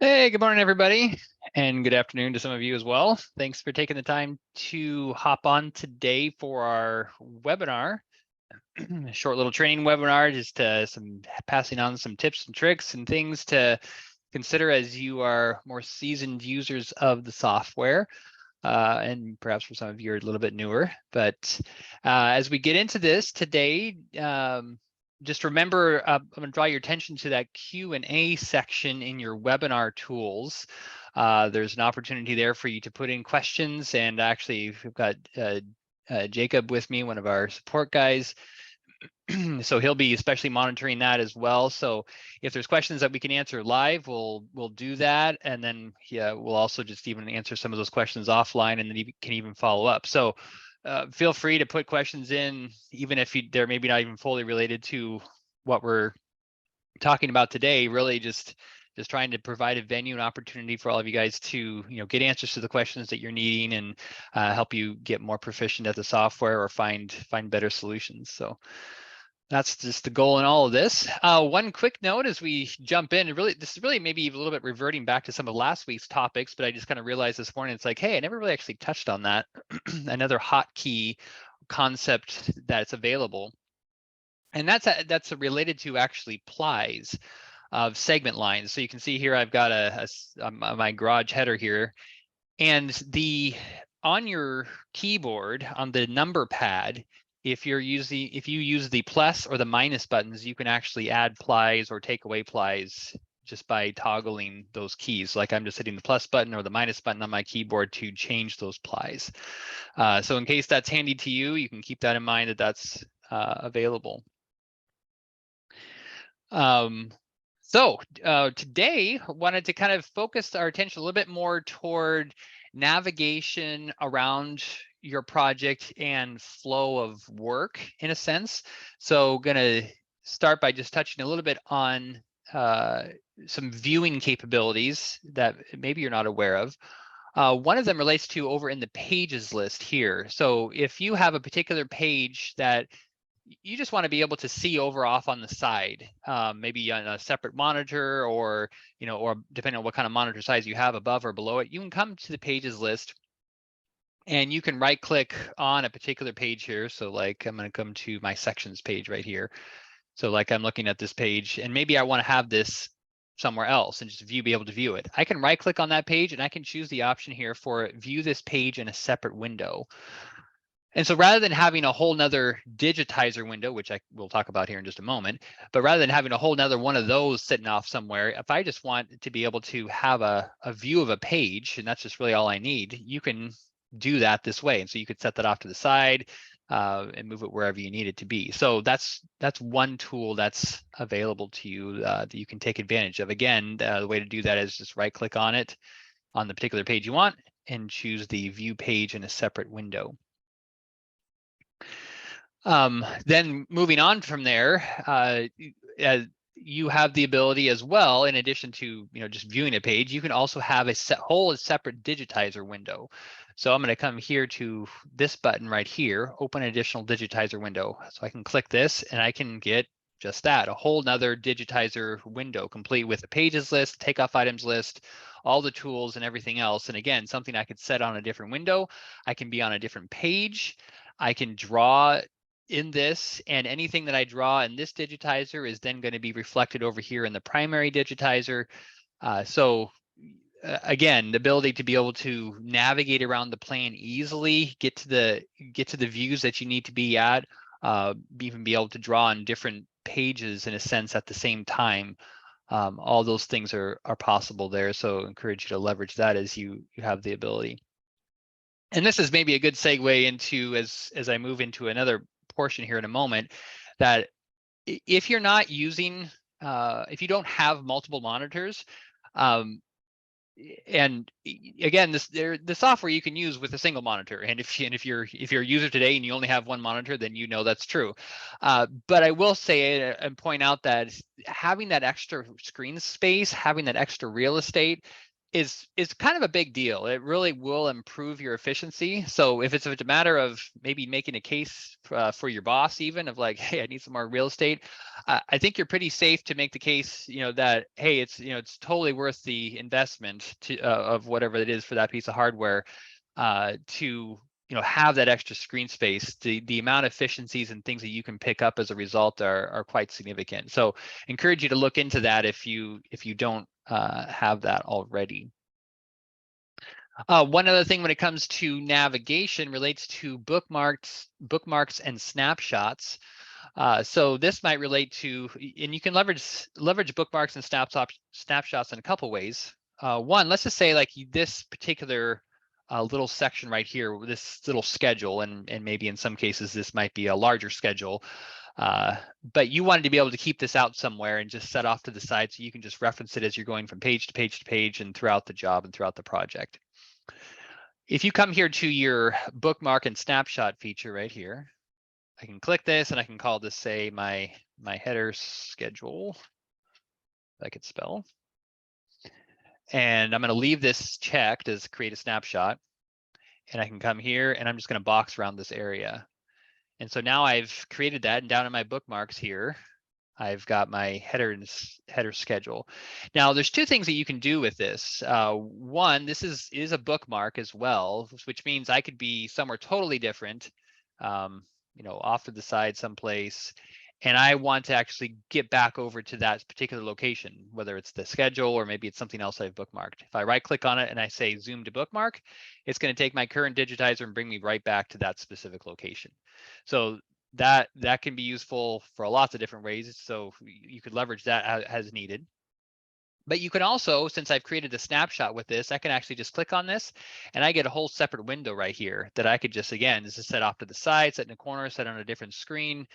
Hey, good morning, everybody, and good afternoon to some of you as well. Thanks for taking the time to hop on today for our webinar. A short little training webinar, just passing on some tips and tricks and things to consider as you are more seasoned users of the software. And perhaps for some of you are a little bit newer. But as we get into this today, just remember, I'm going to draw your attention to that Q&A section in your webinar tools. There's an opportunity there for you to put in questions. And actually, we've got Jacob with me, one of our support guys. So he'll be especially monitoring that as well. So if there's questions that we can answer live, we'll do that. And then we'll also just even answer some of those questions offline, and then you can even follow up. So feel free to put questions in, even if they're maybe not even fully related to what we're talking about today. Really just trying to provide a venue and opportunity for all of you guys to get answers to the questions that you're needing, and help you get more proficient at the software or find better solutions. So that's just the goal in all of this. One quick note as we jump in, this is really maybe a little bit reverting back to some of last week's topics, but I just kind of realized this morning, it's like, hey, I never really actually touched on that. Another hotkey concept that's available. And that's related to actually plies of segment lines. So you can see here, I've got my garage header here, and on your keyboard, on the number pad, if you use the plus or the minus buttons, you can actually add plies or take away plies just by toggling those keys. Like I'm just hitting the plus button or the minus button on my keyboard to change those plies. So in case that's handy to you, you can keep that in mind, that that's available. So today I wanted to kind of focus our attention a little bit more toward navigation around your project and flow of work, in a sense. So going to start by just touching a little bit on some viewing capabilities that maybe you're not aware of. One of them relates to over in the pages list here. So if you have a particular page that you just want to be able to see over off on the side, maybe on a separate monitor, or or depending on what kind of monitor size you have above or below it, you can come to the pages list and you can right click on a particular page here. So like I'm going to come to my sections page right here. So like I'm looking at this page, and maybe I want to have this somewhere else and just be able to view it. I can right click on that page and I can choose the option here for view this page in a separate window. And so rather than having a whole nother digitizer window, which I will talk about here in just a moment, but rather than having a whole nother one of those sitting off somewhere, if I just want to be able to have a view of a page, and that's just really all I need, you can do that this way. And so you could set that off to the side and move it wherever you need it to be. So that's one tool that's available to you that you can take advantage of. Again, the way to do that is just right click on it on the particular page you want and choose the view page in a separate window. Then moving on from there, you have the ability as well, in addition to just viewing a page, you can also have a whole separate digitizer window. So I'm going to come here to this button right here, open an additional digitizer window. So I can click this and I can get just that, a whole nother digitizer window, complete with a pages list, takeoff items list, all the tools and everything else. And again, something I could set on a different window. I can be on a different page. I can draw in this, and anything that I draw in this digitizer is then going to be reflected over here in the primary digitizer. Again, the ability to be able to navigate around the plan easily, get to the views that you need to be at, even be able to draw on different pages in a sense at the same time. All those things are possible there. So I encourage you to leverage that as you have the ability. And this is maybe a good segue into, as I move into another portion here in a moment, that if you're not using, if you don't have multiple monitors, and again, the software you can use with a single monitor, and if you're a user today and you only have one monitor, then that's true. But I will say and point out that having that extra screen space, having that extra real estate, is kind of a big deal. It really will improve your efficiency. So if it's a matter of maybe making a case for your boss, even of like, hey, I need some more real estate, I think you're pretty safe to make the case, that hey, it's totally worth the investment of whatever it is for that piece of hardware to have that extra screen space. The amount of efficiencies and things that you can pick up as a result are quite significant. So encourage you to look into that if you don't have that already. One other thing when it comes to navigation relates to bookmarks and snapshots. So this might relate to, and you can leverage bookmarks and snapshots in a couple ways. One, let's just say like this particular little section right here, this little schedule, and maybe in some cases this might be a larger schedule, but you wanted to be able to keep this out somewhere and just set off to the side so you can just reference it as you're going from page to page to page and throughout the job and throughout the project. If you come here to your bookmark and snapshot feature right here, I can click this and I can call this, say, my header schedule, if I could spell. And I'm going to leave this checked as create a snapshot. And I can come here and I'm just going to box around this area. And so now I've created that, and down in my bookmarks here, I've got my header schedule. Now there's two things that you can do with this. One, this is a bookmark as well, which means I could be somewhere totally different, off to the side someplace, and I want to actually get back over to that particular location, whether it's the schedule or maybe it's something else I've bookmarked. If I right click on it and I say zoom to bookmark, it's going to take my current digitizer and bring me right back to that specific location. So that can be useful for lots of different ways. So you could leverage that as needed. But you can also, since I've created a snapshot with this, I can actually just click on this and I get a whole separate window right here that I could just, again, this is set off to the side, set in a corner, set on a different screen,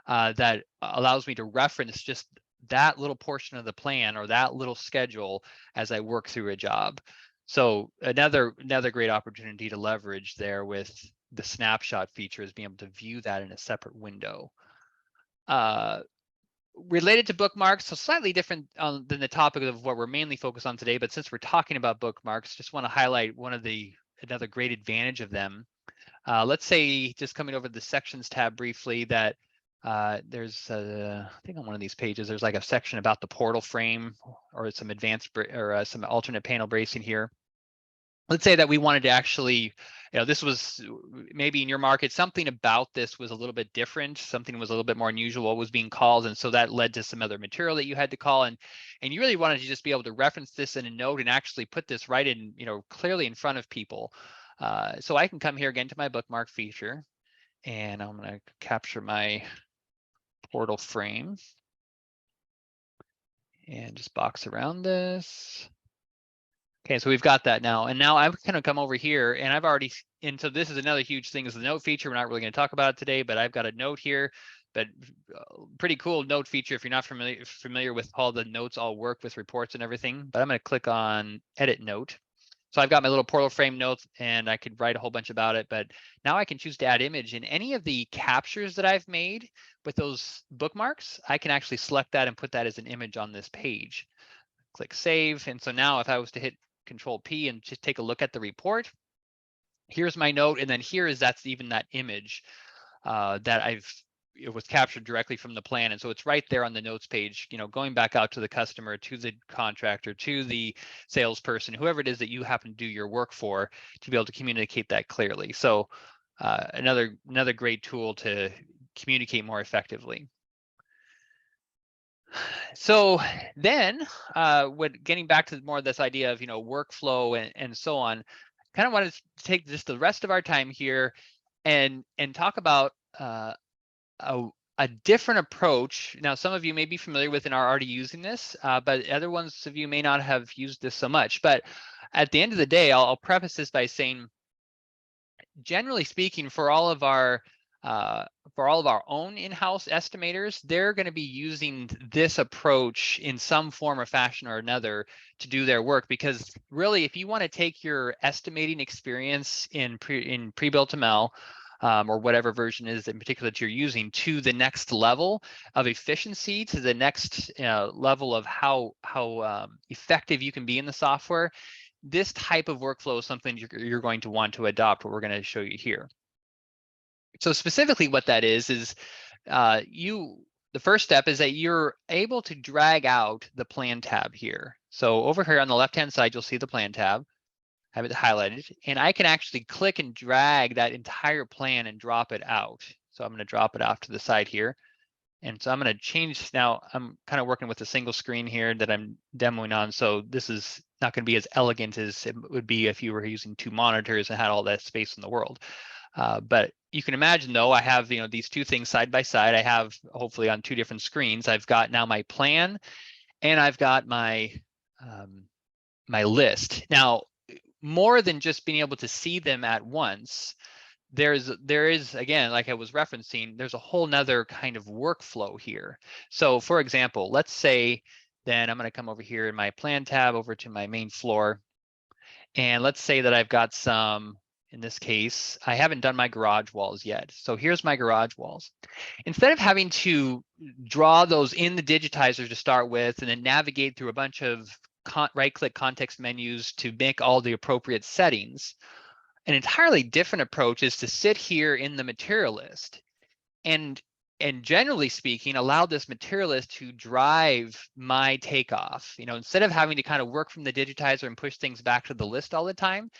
that allows me to reference just that little portion of the plan or that little schedule as I work through a job. So another great opportunity to leverage there with the snapshot feature is being able to view that in a separate window. Related to bookmarks, so slightly different than the topic of what we're mainly focused on today, but since we're talking about bookmarks, just want to highlight another great advantage of them. Let's say, just coming over the sections tab briefly, that there's I think on one of these pages there's like a section about the portal frame or some advanced or some alternate panel bracing here. Let's say that we wanted to actually, this was maybe in your market, something about this was a little bit different, something was a little bit more unusual what was being called, and so that led to some other material that you had to call, and you really wanted to just be able to reference this in a note and actually put this right in, clearly in front of people. So I can come here again to my bookmark feature, and I'm going to capture my portal frame and just box around this. Okay, so we've got that now. And now I'm going to come over here and I've already, and so this is another huge thing is the note feature. We're not really going to talk about it today, but I've got a note here, but pretty cool note feature if you're not familiar with how the notes all work with reports and everything. But I'm going to click on edit note. So I've got my little portal frame notes and I could write a whole bunch about it, but now I can choose to add image, and any of the captures that I've made with those bookmarks, I can actually select that and put that as an image on this page. Click save. And so now if I was to hit Control P and just take a look at the report, here's my note, and then that's even that image that it was captured directly from the plan, and so it's right there on the notes page, going back out to the customer, to the contractor, to the salesperson, whoever it is that you happen to do your work for, to be able to communicate that clearly. So another great tool to communicate more effectively. So then getting back to more of this idea of workflow and so on, kind of wanted to take just the rest of our time here and talk about a different approach. Now, some of you may be familiar with and are already using this, but other ones of you may not have used this so much. But at the end of the day, I'll preface this by saying, generally speaking, for all of our own in-house estimators, they're going to be using this approach in some form or fashion or another to do their work. Because really, if you want to take your estimating experience in pre-built ML, or whatever version is in particular that you're using, to the next level of efficiency, to the next level of how effective you can be in the software, this type of workflow is something you're going to want to adopt, what we're going to show you here. So specifically what that is the first step is that you're able to drag out the plan tab here. So over here on the left-hand side, you'll see the plan tab, have it highlighted, and I can actually click and drag that entire plan and drop it out. So I'm going to drop it off to the side here. And so I'm going to change now. I'm kind of working with a single screen here that I'm demoing on. So this is not going to be as elegant as it would be if you were using 2 monitors and had all that space in the world. But you can imagine, though, I have these 2 things side by side. I have hopefully on 2 different screens. I've got now my plan, and I've got my my list. Now, more than just being able to see them at once, there is again, like I was referencing, there's a whole nother kind of workflow here. So for example, let's say then I'm going to come over here in my plan tab over to my main floor, and let's say that I've got some, in this case, I haven't done my garage walls yet. So here's my garage walls. Instead of having to draw those in the digitizer to start with and then navigate through a bunch of right-click context menus to make all the appropriate settings, an entirely different approach is to sit here in the material list and generally speaking, allow this material list to drive my takeoff. Instead of having to kind of work from the digitizer and push things back to the list all the time,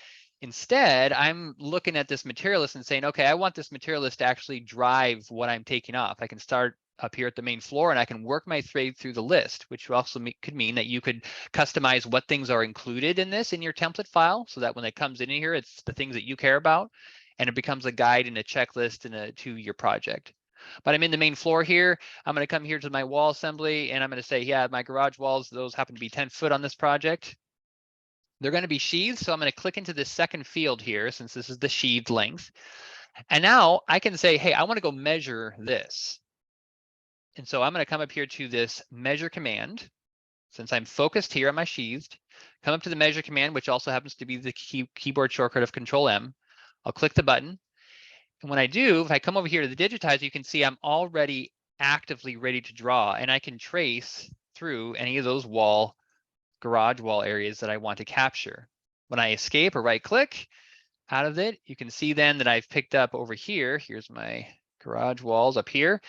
instead, I'm looking at this material list and saying, okay, I want this material list to actually drive what I'm taking off. I can start up here at the main floor and I can work my way through the list, which also could mean that you could customize what things are included in this in your template file so that when it comes in here, it's the things that you care about and it becomes a guide and a checklist and to your project. But I'm in the main floor here. I'm going to come here to my wall assembly and I'm going to say, yeah, my garage walls, those happen to be 10 foot on this project. They're going to be sheathed. So I'm going to click into this second field here since this is the sheathed length. And now I can say, hey, I want to go measure this. And so I'm going to come up here to this measure command. Since I'm focused here on my sheathed, come up to the measure command, which also happens to be the keyboard shortcut of Control M. I'll click the button. And when I do, if I come over here to the digitizer, you can see I'm already actively ready to draw, and I can trace through any of those garage wall areas that I want to capture. When I escape or right click out of it, you can see then that I've picked up over here. Here's my garage walls up here.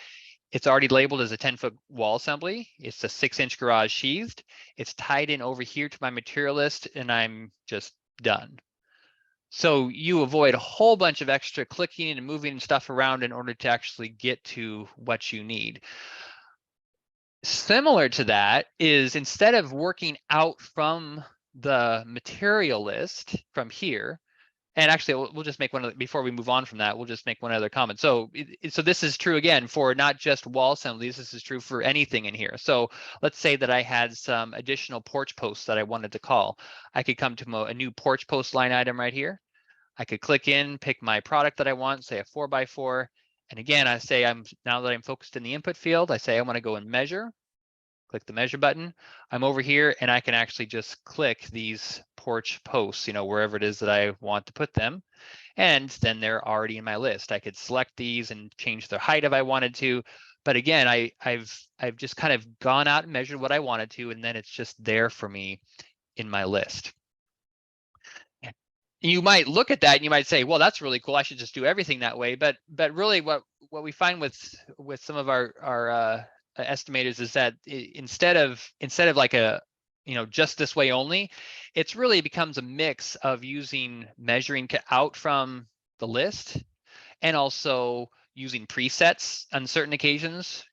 It's already labeled as a 10-foot wall assembly. It's a 6-inch garage sheathed. It's tied in over here to my material list, and I'm just done. So you avoid a whole bunch of extra clicking and moving stuff around in order to actually get to what you need. Similar to that is instead of working out from the material list from here, and actually, we'll just make one other, before we move on from that, we'll just make one other comment. So this is true again for not just wall assemblies, this is true for anything in here. So let's say that I had some additional porch posts that I wanted to call. I could come to a new porch post line item right here. I could click in, pick my product that I want, say a 4x4. And again, I say now that I'm focused in the input field, I say I want to go and measure. Click the measure button. I'm over here and I can actually just click these porch posts, wherever it is that I want to put them. And then they're already in my list. I could select these and change their height if I wanted to. But again, I've just kind of gone out and measured what I wanted to, and then it's just there for me in my list. You might look at that and you might say, well, that's really cool. I should just do everything that way. But really what we find with some of our estimators is that instead of like just this way only, it's really becomes a mix of using measuring out from the list and also using presets on certain occasions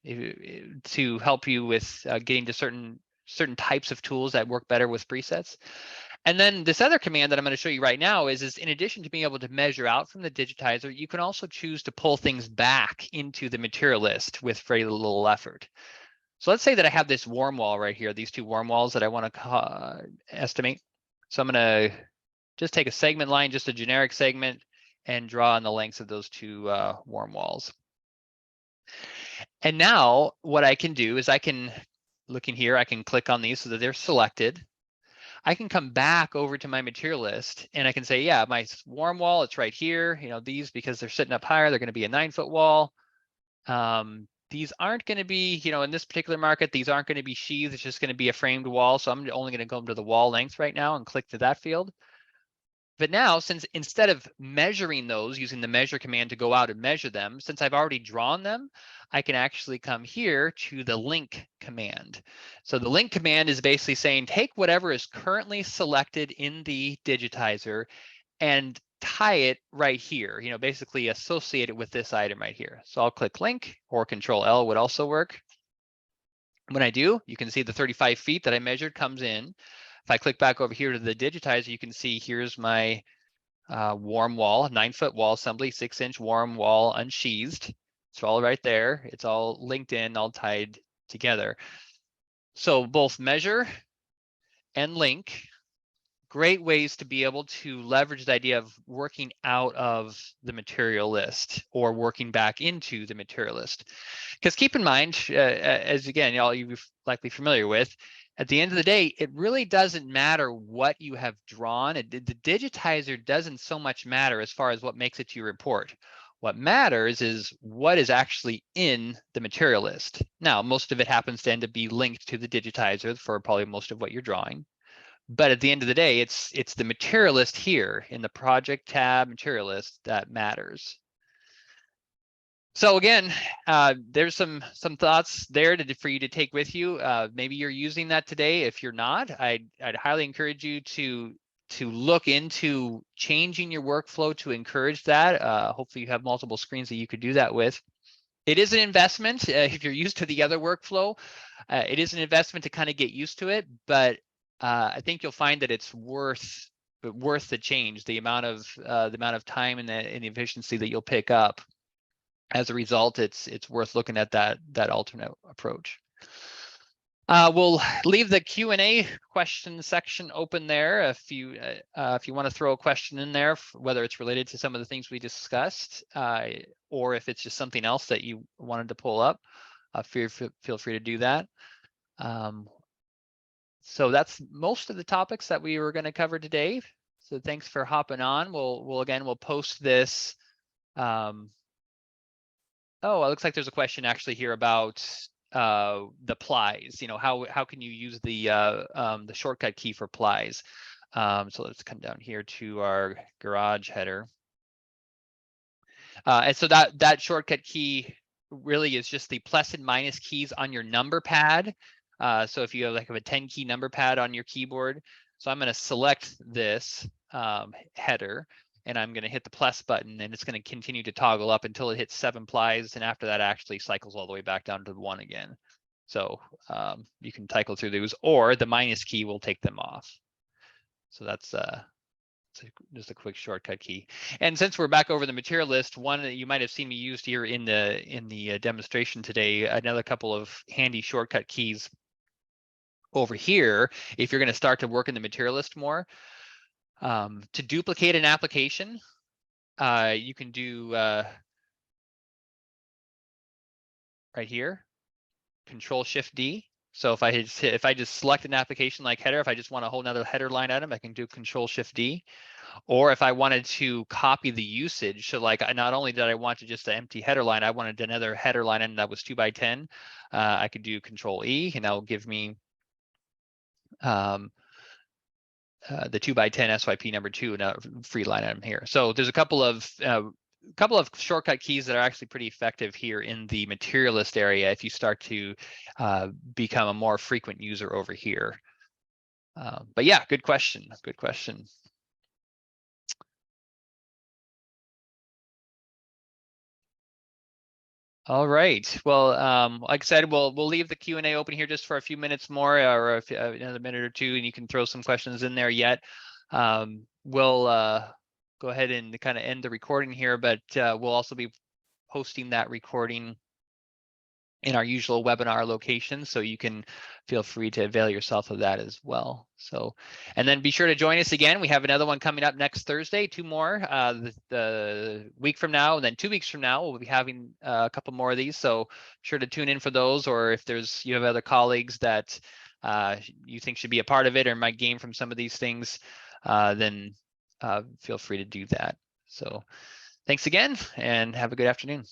to help you with getting to certain types of tools that work better with presets. And then this other command that I'm going to show you right now is in addition to being able to measure out from the digitizer, you can also choose to pull things back into the material list with very little effort. So let's say that I have this warm wall right here, these 2 warm walls that I want to estimate. So I'm going to just take a segment line, just a generic segment, and draw on the lengths of those 2 warm walls. And now what I can do is I can look in here, I can click on these so that they're selected. I can come back over to my material list and I can say, yeah, my warm wall, it's right here. These, because they're sitting up higher, they're going to be a 9-foot wall. these aren't going to be, you know, in this particular market, these aren't going to be sheathed. It's just going to be a framed wall. So I'm only going to go to the wall length right now and click to that field. But now, since instead of measuring those using the measure command to go out and measure them, since I've already drawn them, I can actually come here to the link command. So the link command is basically saying, take whatever is currently selected in the digitizer and tie it right here, you know, basically associate it with this item right here. So I'll click link, or Control L would also work. When I do, you can see the 35 feet that I measured comes in. If I click back over here to the digitizer, you can see here's my warm wall, 9-foot wall assembly, 6-inch warm wall unsheathed. It's all right there. It's all linked in, all tied together. So both measure and link, great ways to be able to leverage the idea of working out of the material list or working back into the material list. Because keep in mind, as again, y'all you're likely familiar with, at the end of the day, it really doesn't matter what you have drawn. The digitizer doesn't so much matter as far as what makes it to your report. What matters is what is actually in the material list. Now, most of it happens to end up being linked to the digitizer for probably most of what you're drawing. But at the end of the day, it's the material list here in the project tab material list that matters. So again, there's some thoughts there for you to take with you. Maybe you're using that today. If you're not, I'd highly encourage you to look into changing your workflow to encourage that. Hopefully you have multiple screens that you could do that with. It is an investment. If you're used to the other workflow, it is an investment to kind of get used to it, but I think you'll find that it's worth the change, the amount of time and the efficiency that you'll pick up. As a result, it's worth looking at that alternate approach. We'll leave the Q&A question section open there. If you want to throw a question in there, whether it's related to some of the things we discussed, or if it's just something else that you wanted to pull up, feel free to do that. So that's most of the topics that we were going to cover today. So thanks for hopping on. We'll post this. Oh, it looks like there's a question actually here about the plies. You know, how can you use the shortcut key for plies? So let's come down here to our garage header. And so that shortcut key really is just the plus and minus keys on your number pad. So if you have like a 10 key number pad on your keyboard, so I'm going to select this header, and I'm going to hit the plus button, and it's going to continue to toggle up until it hits 7 plies, and after that actually cycles all the way back down to the 1 again. So you can cycle through those, or the minus key will take them off. So that's just a quick shortcut key. And since we're back over the material list, one that you might have seen me used here in the demonstration today, another couple of handy shortcut keys over here, if you're going to start to work in the material list more. To duplicate an application, you can do right here, Control-Shift-D. So if I just select an application like header, if I just want a whole nother header line item, I can do Control-Shift-D. Or if I wanted to copy the usage, so like not only did I want to just an empty header line, I wanted another header line item that was 2x10. I could do Control-E, and that will give me the 2x10 SYP number 2 and a free line item here. So there's a couple of shortcut keys that are actually pretty effective here in the material list area if you start to become a more frequent user over here. But yeah, good question. Good question. All right. Well, like I said, we'll leave the Q&A open here just for a few minutes more, or another minute or two, and you can throw some questions in there yet. We'll go ahead and kind of end the recording here, but we'll also be posting that recording in our usual webinar location, so you can feel free to avail yourself of that as well. So, and then be sure to join us again. We have another one coming up next Thursday, 2 more the week from now, and then 2 weeks from now we'll be having a couple more of these. So sure to tune in for those, or if you have other colleagues that you think should be a part of it or might gain from some of these things, then feel free to do that. So thanks again, and have a good afternoon.